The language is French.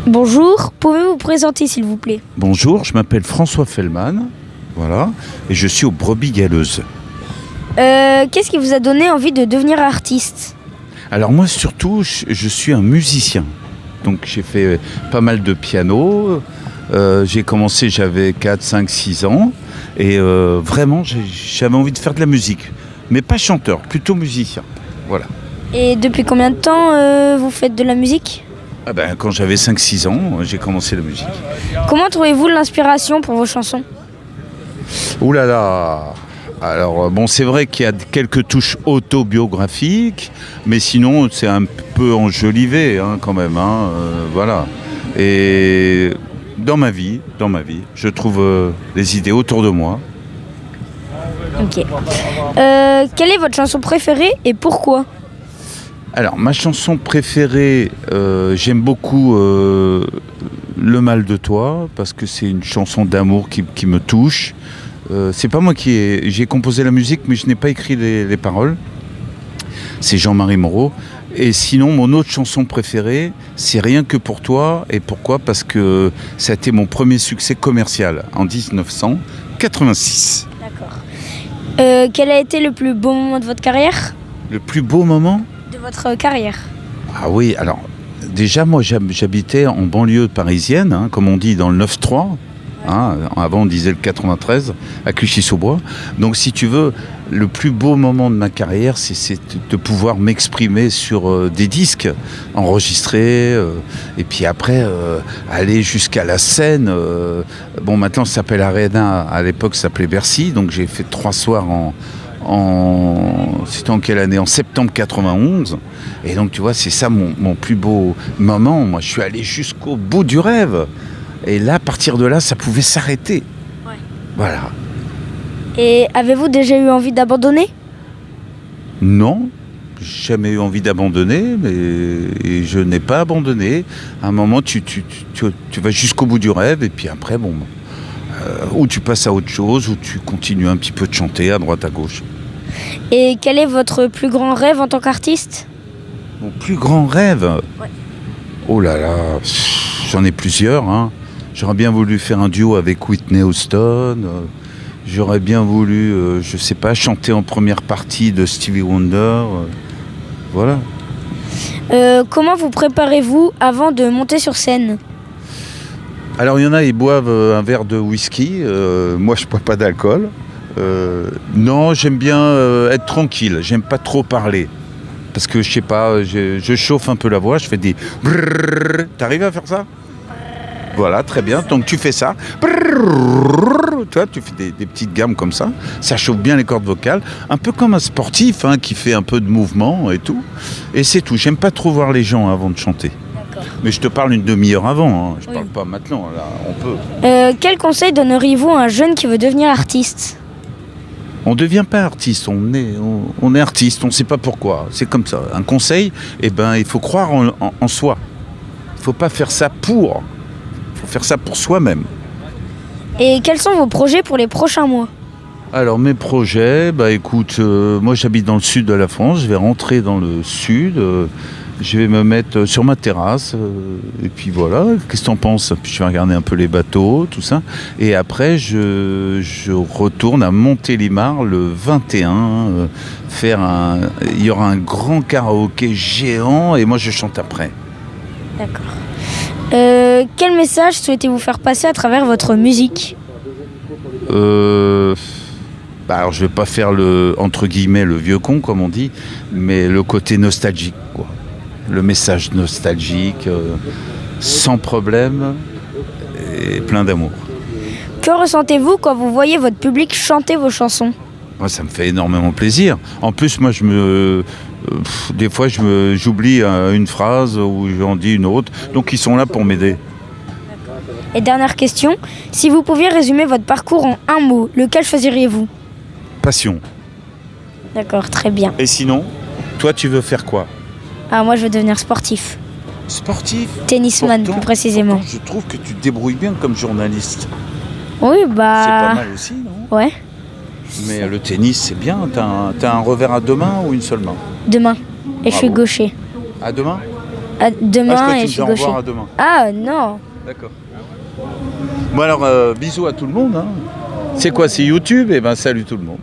Bonjour, pouvez-vous vous présenter s'il vous plaît? Bonjour, je m'appelle François Fellman, voilà, et je suis aux Brebis Galeuses. Qu'est-ce qui vous a donné envie de devenir artiste? Alors moi surtout, je suis un musicien, donc j'ai fait pas mal de piano, j'ai commencé, j'avais 4, 5, 6 ans, et vraiment j'avais envie de faire de la musique, mais pas chanteur, plutôt musicien, voilà. Et depuis combien de temps vous faites de la musique? Quand j'avais 5-6 ans, j'ai commencé la musique. Comment trouvez-vous l'inspiration pour vos chansons? Ouh là là. Alors bon, c'est vrai qu'il y a quelques touches autobiographiques, mais sinon c'est un peu enjolivé quand même, voilà. Et dans ma vie, je trouve les idées autour de moi. Ok. Quelle est votre chanson préférée et pourquoi? Alors ma chanson préférée, j'aime beaucoup Le mal de toi, parce que c'est une chanson d'amour qui me touche. C'est pas moi j'ai composé la musique, mais je n'ai pas écrit les paroles. C'est Jean-Marie Moreau. Et sinon, mon autre chanson préférée, c'est Rien que pour toi. Et pourquoi? Parce que ça a été mon premier succès commercial en 1986. D'accord. Quel a été le plus beau moment de votre carrière? Le plus beau moment? De votre carrière. Ah oui, alors déjà moi j'habitais en banlieue parisienne, comme on dit dans le 9-3. Avant on disait le 93 à Clichy-sous-Bois. Donc si tu veux, le plus beau moment de ma carrière, c'est de pouvoir m'exprimer sur des disques enregistrés, et puis après aller jusqu'à la scène. Maintenant ça s'appelle Arena, à l'époque ça s'appelait Bercy, donc j'ai fait 3 soirs c'était en quelle année? En septembre 91. Et donc tu vois, c'est ça mon plus beau moment. Moi je suis allé jusqu'au bout du rêve. Et là, à partir de là, ça pouvet s'arrêter. Ouais. Voilà. Et avez-vous déjà eu envie d'abandonner? Non, jamais eu envie d'abandonner, et je n'ai pas abandonné. À un moment, tu vas jusqu'au bout du rêve, et puis après, ou tu passes à autre chose, ou tu continues un petit peu de chanter à droite, à gauche. Et quel est votre plus grand rêve en tant qu'artiste? Mon plus grand rêve? Ouais. Oh là là, j'en ai plusieurs. J'aurais bien voulu faire un duo avec Whitney Houston. J'aurais bien voulu, je sais pas, chanter en première partie de Stevie Wonder. Voilà. Comment vous préparez-vous avant de monter sur scène? Alors il y en a, ils boivent un verre de whisky. Moi, je bois pas d'alcool. Non, j'aime bien être tranquille. J'aime pas trop parler. Parce que je sais pas, je chauffe un peu la voix, je fais des brrrr. T'arrives à faire ça? Voilà, très bien. Donc tu fais ça. Brrrr. Tu vois, tu fais des petites gammes comme ça. Ça chauffe bien les cordes vocales. Un peu comme un sportif qui fait un peu de mouvement et tout. Et c'est tout. J'aime pas trop voir les gens avant de chanter. D'accord. Mais je te parle une demi-heure avant. Je parle pas maintenant. Là, on peut. Quel conseil donneriez-vous à un jeune qui veut devenir artiste? On ne devient pas artiste, on est artiste, on ne sait pas pourquoi. C'est comme ça. Un conseil, il faut croire en soi. Il ne faut pas faire ça pour. Il faut faire ça pour soi-même. Et quels sont vos projets pour les prochains mois? Alors mes projets, écoute, moi j'habite dans le sud de la France, je vais rentrer dans le sud, je vais me mettre sur ma terrasse, et puis voilà, qu'est-ce que t'en penses? Puis je vais regarder un peu les bateaux, tout ça, et après je retourne à Montélimar le 21, il y aura un grand karaoké géant, et moi je chante après. D'accord. Quel message souhaitez-vous faire passer à travers votre musique? Alors je vais pas faire entre guillemets le vieux con comme on dit, mais le côté nostalgique, quoi. Le message nostalgique, sans problème et plein d'amour. Que ressentez-vous quand vous voyez votre public chanter vos chansons? Moi, ça me fait énormément plaisir. En plus, moi, des fois, j'oublie une phrase ou j'en dis une autre. Donc, ils sont là pour m'aider. Et dernière question, si vous pouviez résumer votre parcours en un mot, lequel choisiriez-vous? Passion. D'accord, très bien. Et sinon, toi, tu veux faire quoi? Moi, je veux devenir sportif. Sportif? Tennisman, plus précisément. Pourtant, je trouve que tu te débrouilles bien comme journaliste. Oui, C'est pas mal aussi, non? Ouais. Mais le tennis, c'est bien. T'as un revers à deux mains ou une seule main? Deux mains. Et je suis gaucher. À deux mains? À Ah, demain je crois que et tu je suis me dis au gaucher. revoir à demain. Ah non. D'accord. Bon alors, bisous à tout le monde. Hein. C'est quoi, c'est YouTube? Eh ben salut tout le monde.